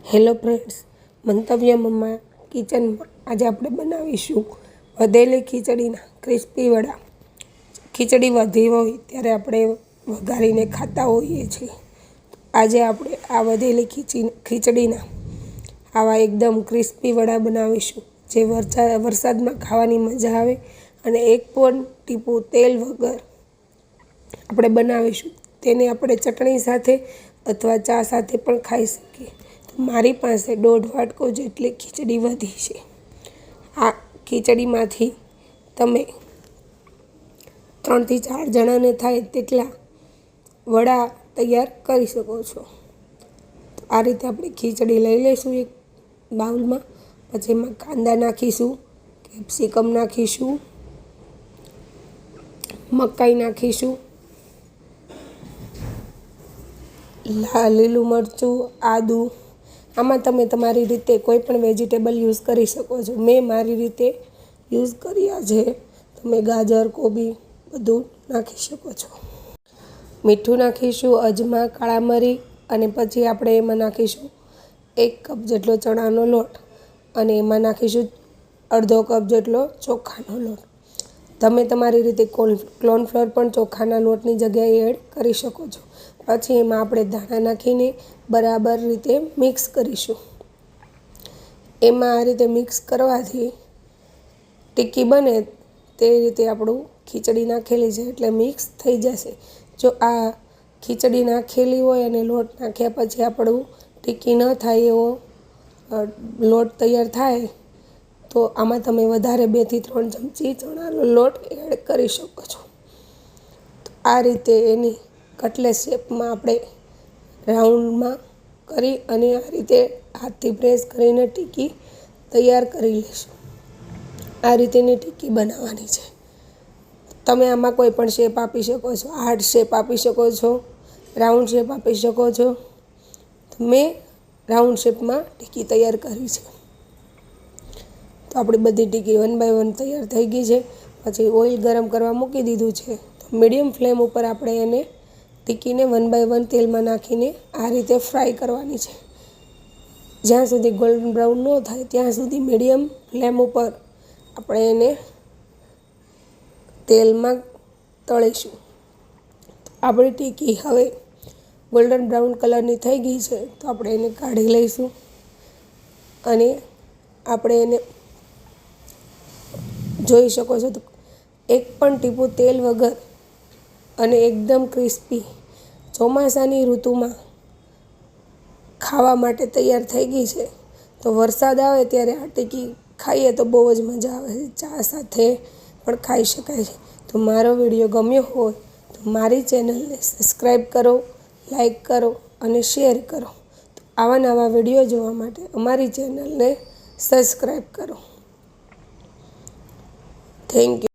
Hello friends, મંતવ્ય મમ્મા કિચનમાં આજે આપણે બનાવીશું વધેલી ખીચડીના ક્રિસ્પી વડા. ખીચડી વધી હોય ત્યારે આપણે વઘારીને ખાતા હોઈએ છીએ. આજે આપણે આ વધેલી ખીચડીના આવા એકદમ ક્રિસ્પી વડા બનાવીશું, જે વરસાદમાં ખાવાની મજા આવે અને એક પણ ટીપું તેલ વગર આપણે બનાવીશું. તેને આપણે ચટણી સાથે અથવા ચા સાથે પણ ખાઈ શકીએ. મારી પાસે 1.5 વાટકો જેટલી ખીચડી વધી છે. આ ખીચડીમાંથી તમે 3 થી 4 જણાને થાય તેટલા વડા તૈયાર કરી શકો છો. તો આ રીતે આપણે ખીચડી લઈ લઈશું એક બાઉલમાં. પછી એમાં કાંદા નાખીશું, કેપ્સિકમ નાખીશું, મકાઈ નાખીશું, લીલું મરચું, આદું. આમાં તમે તમારી રીતે કોઈ પણ વેજીટેબલ યુઝ કરી શકો છો. મેં મારી રીતે યુઝ કર્યા છે. તમે ગાજર, કોબી બધું નાખી શકો છો. મીઠું નાખીશું, અજમા, કાળા મરી, અને પછી આપણે એમાં નાખીશું 1 કપ જેટલો ચણાનો લોટ, અને એમાં નાખીશું અડધો કપ જેટલો ચોખાનો લોટ. તમે તમારી રીતે કોર્નફ્લોર પણ ચોખાના લોટની જગ્યાએ એડ કરી શકો છો. પછી એમાં આપણે ધાણા નાખીને બરાબર રીતે મિક્સ કરીશું. એમાં આ રીતે મિક્સ કરવાથી ટિક્કી બને તે રીતે આપણું ખીચડી નાખેલી છે એટલે મિક્સ થઈ જશે. જો આ ખીચડી નાખેલી હોય અને લોટ નાખ્યા પછી આપણું ટિક્કી ન થાય એવો લોટ તૈયાર થાય તો આમાં તમે વધારે 2 થી 3 ચમચી ચણાનો લોટ એડ કરી શકો છો. તો આ રીતે એની કટલેટ શેપમાં આપણે રાઉન્ડમાં કરી અને આ રીતે હાથથી પ્રેસ કરીને ટિક્કી તૈયાર કરી લઈશું. આ રીતેની ટિક્કી બનાવવાની છે. તમે આમાં કોઈ પણ શેપ આપી શકો છો. હાર્ટ શેપ આપી શકો છો, રાઉન્ડ શેપ આપી શકો છો. તો મેં રાઉન્ડ શેપમાં ટિક્કી તૈયાર કરી છે. તો આપણી બધી ટિક્કી 1 બાય 1 તૈયાર થઈ ગઈ છે. પછી ઓઇલ ગરમ કરવા મૂકી દીધું છે. તો મીડિયમ ફ્લેમ ઉપર આપણે એને ટિક્કીને 1 બાય 1 તેલમાં નાખીને આ રીતે ફ્રાય કરવાની છે. જ્યાં સુધી ગોલ્ડન બ્રાઉન ન થાય ત્યાં સુધી મીડિયમ ફ્લેમ ઉપર આપણે એને તેલમાં તળીશું. આપણી ટિક્કી હવે ગોલ્ડન બ્રાઉન કલરની થઈ ગઈ છે. તો આપણે એને કાઢી લઈશું અને આપણે એને જોઈ શકો છો તો એક પણ ટીપું તેલ વગર અને એકદમ ક્રિસ્પી ચોમાસાની ઋતુમાં ખાવા માટે તૈયાર થઈ ગઈ છે. તો વરસાદ આવે ત્યારે આ ટિક્કી ખાઈએ તો બહુ જ મજા આવે છે. ચા સાથે પણ ખાઈ શકાય છે. તો મારો વિડીયો ગમ્યો હોય તો મારી ચેનલને સબસ્ક્રાઈબ કરો, લાઈક કરો અને શેર કરો. તો આવા નવા વિડીયો જોવા માટે અમારી ચેનલને સબસ્ક્રાઈબ કરો. Thank you.